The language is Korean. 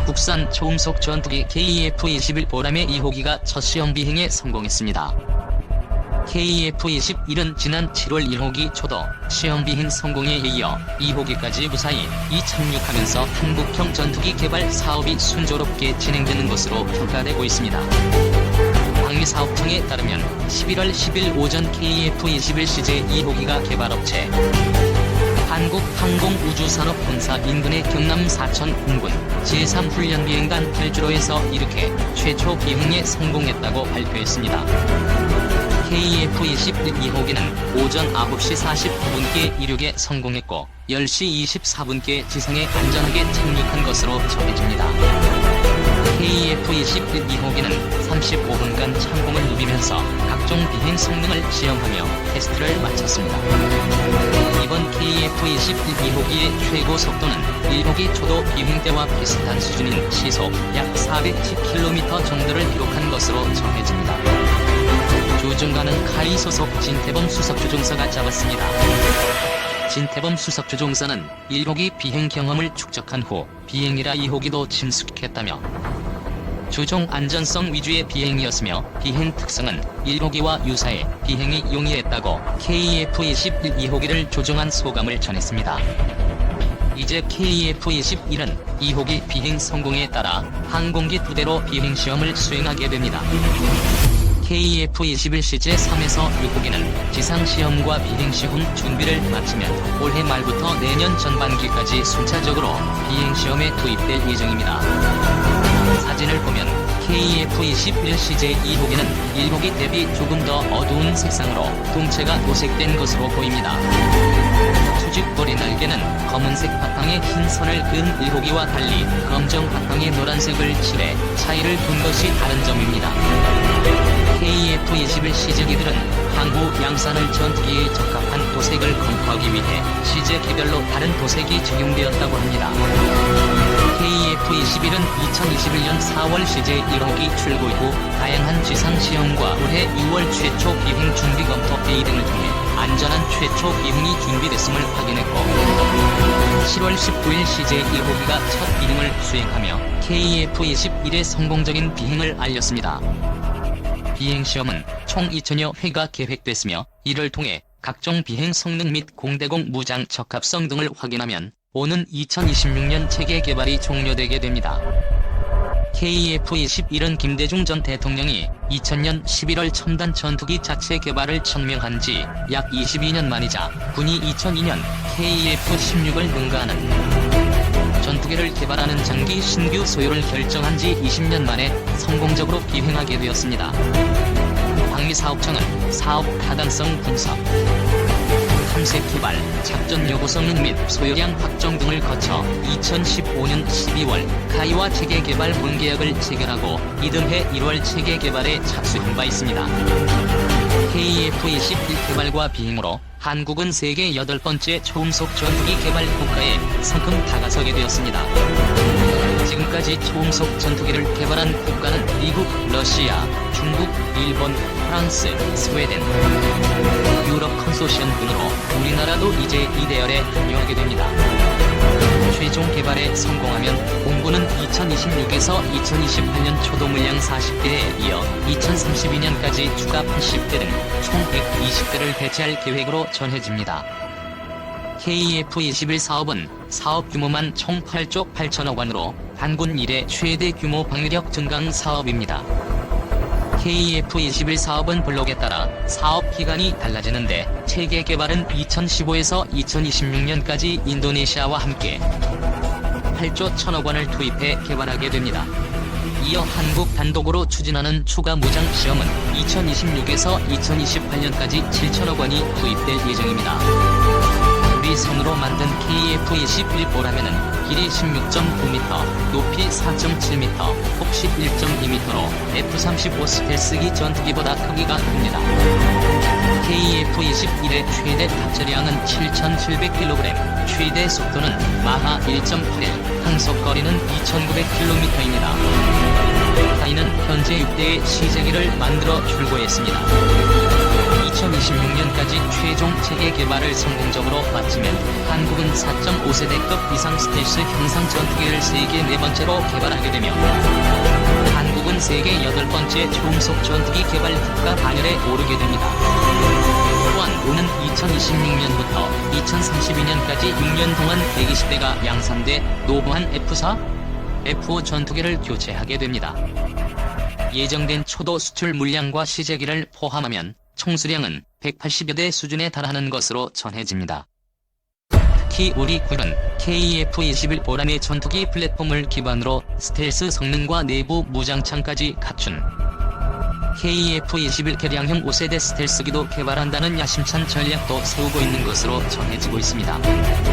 국산 초음속 전투기 KF-21 보람의 2호기가 첫 시험 비행에 성공했습니다. KF-21은 지난 7월 1호기 초도 시험 비행 성공에 이어 2호기까지 무사히 이착륙하면서 한국형 전투기 개발 사업이 순조롭게 진행되는 것으로 평가되고 있습니다. 방위사업청에 따르면 11월 10일 오전 KF-21CJ 2호기가 개발업체 한국항공우주산업본사 인근의 경남 사천 공군 제3훈련비행단 8주로에서 이렇게 최초 비행에 성공했다고 발표했습니다. KF-21 2호기는 오전 9시 49분께 이륙에 성공했고 10시 24분께 지상에 안전하게 착륙한 것으로 전해집니다. KF-21 2호기는 35분간 창공을 누비면서 각종 비행 성능을 시험하며 테스트를 마쳤습니다. 이번 KF-21 2호기의 최고 속도는 1호기 초도 비행 때와 비슷한 수준인 시속 약 410km 정도를 기록한 것으로 전해집니다. 조종관은 카이 소속 진태범 수석조종사가 잡았습니다. 진태범 수석조종사는 1호기 비행 경험을 축적한 후 비행이라 2호기도 침숙했다며 조종 안전성 위주의 비행이었으며 비행 특성은 1호기와 유사해 비행이 용이했다고 KF-21 2호기를 조종한 소감을 전했습니다. 이제 KF-21은 2호기 비행 성공에 따라 항공기 2대로 비행 시험을 수행하게 됩니다. KF-21CJ 3에서 6호기는 지상시험과 비행시험 준비를 마치면 올해 말부터 내년 전반기까지 순차적으로 비행시험에 투입될 예정입니다. 사진을 보면 KF-21CJ 2호기는 1호기 대비 조금 더 어두운 색상으로 동체가 도색된 것으로 보입니다. 수직거리 날개는 검은색 바탕에 흰 선을 그은 1호기와 달리 검정 바탕에 노란색을 칠해 차이를 둔 것이 다른 점입니다. KF-21 CJ기들은 항구 양산을 전투기에 적합한 도색을 검토하기 위해 CJ 개별로 다른 도색이 적용되었다고 합니다. KF-21은 2021년 4월 CJ 1호기 출고 이후 다양한 지상시험과 올해 6월 최초 비행 준비 검토 회의 등을 통해 안전한 최초 비행이 준비됐음을 확인했고 7월 19일 CJ 1호기가 첫 비행을 수행하며 KF-21의 성공적인 비행을 알렸습니다. 비행시험은 총 2000여 회가 계획됐으며 이를 통해 각종 비행 성능 및 공대공 무장 적합성 등을 확인하면 오는 2026년 체계 개발이 종료되게 됩니다. KF-21은 김대중 전 대통령이 2000년 11월 첨단 전투기 자체 개발을 천명한 지 약 22년 만이자 군이 2002년 KF-16을 능가하는 전투기를 개발하는 장기 신규 소유를 결정한 지 20년 만에 성공적으로 비행하게 되었습니다. 방위사업청은 사업 타당성 분석, 탐색 개발, 작전 요구성 및 소요량 확정 등을 거쳐 2015년 12월 카이와 체계 개발 본계약을 체결하고 이듬해 1월 체계 개발에 착수한 바 있습니다. KF-21 개발과 비행으로 한국은 세계 8번째 초음속 전투기 개발 국가에 성큼 다가서게 되었습니다. 지금까지 초음속 전투기를 개발한 국가는 미국, 러시아, 중국, 일본, 프랑스, 스웨덴, 유럽 컨소시엄 등으로 우리나라도 이제 이 대열에 합류하게 됩니다. 최종 개발에 성공하면 본부는 2026에서 2028년 초도 물량 40대에 이어 2032년까지 추가 80대 등 총 120대를 배치할 계획으로 전해집니다. KF-21 사업은 사업 규모만 총 8조 8천억 원으로 반군 이래 최대 규모 방위력 증강 사업입니다. KF-21 사업은 블록에 따라 사업 기간이 달라지는데 체계 개발은 2015에서 2026년까지 인도네시아와 함께 8조 1천억 원을 투입해 개발하게 됩니다. 이어 한국 단독으로 추진하는 추가 무장 시험은 2026에서 2028년까지 7천억 원이 투입될 예정입니다. 우리선으로 만든 KF-21 보람에는 길이 16.9m, 높이 4.7m, 폭 11.2m로 F-35 스텔스기 전투기보다 크기가 큽니다. KF-21의 최대 탑재량은 7,700kg, 최대 속도는 마하 1.8일, 항속거리는 2,900km입니다. 카이는 현재 6대의 CJ기를 만들어 출고했습니다. 2026년까지 최종 체계 개발을 성공적으로 마치면 한국은 4.5세대급 이상 스텔스 형상 전투기를 세계 4번째로 개발하게 되며 한국은 세계 8번째 초음속 전투기 개발 국가 반열에 오르게 됩니다. 또한 오는 2026년부터 2032년까지 6년 동안 120대가 양산돼 노후한 F4, F5 전투기를 교체하게 됩니다. 예정된 초도 수출 물량과 시제기를 포함하면 총수량은 180여 대 수준에 달하는 것으로 전해집니다. 특히 우리 군은 KF-21 보람의 전투기 플랫폼을 기반으로 스텔스 성능과 내부 무장창까지 갖춘 KF-21 개량형 5세대 스텔스기도 개발한다는 야심찬 전략도 세우고 있는 것으로 전해지고 있습니다.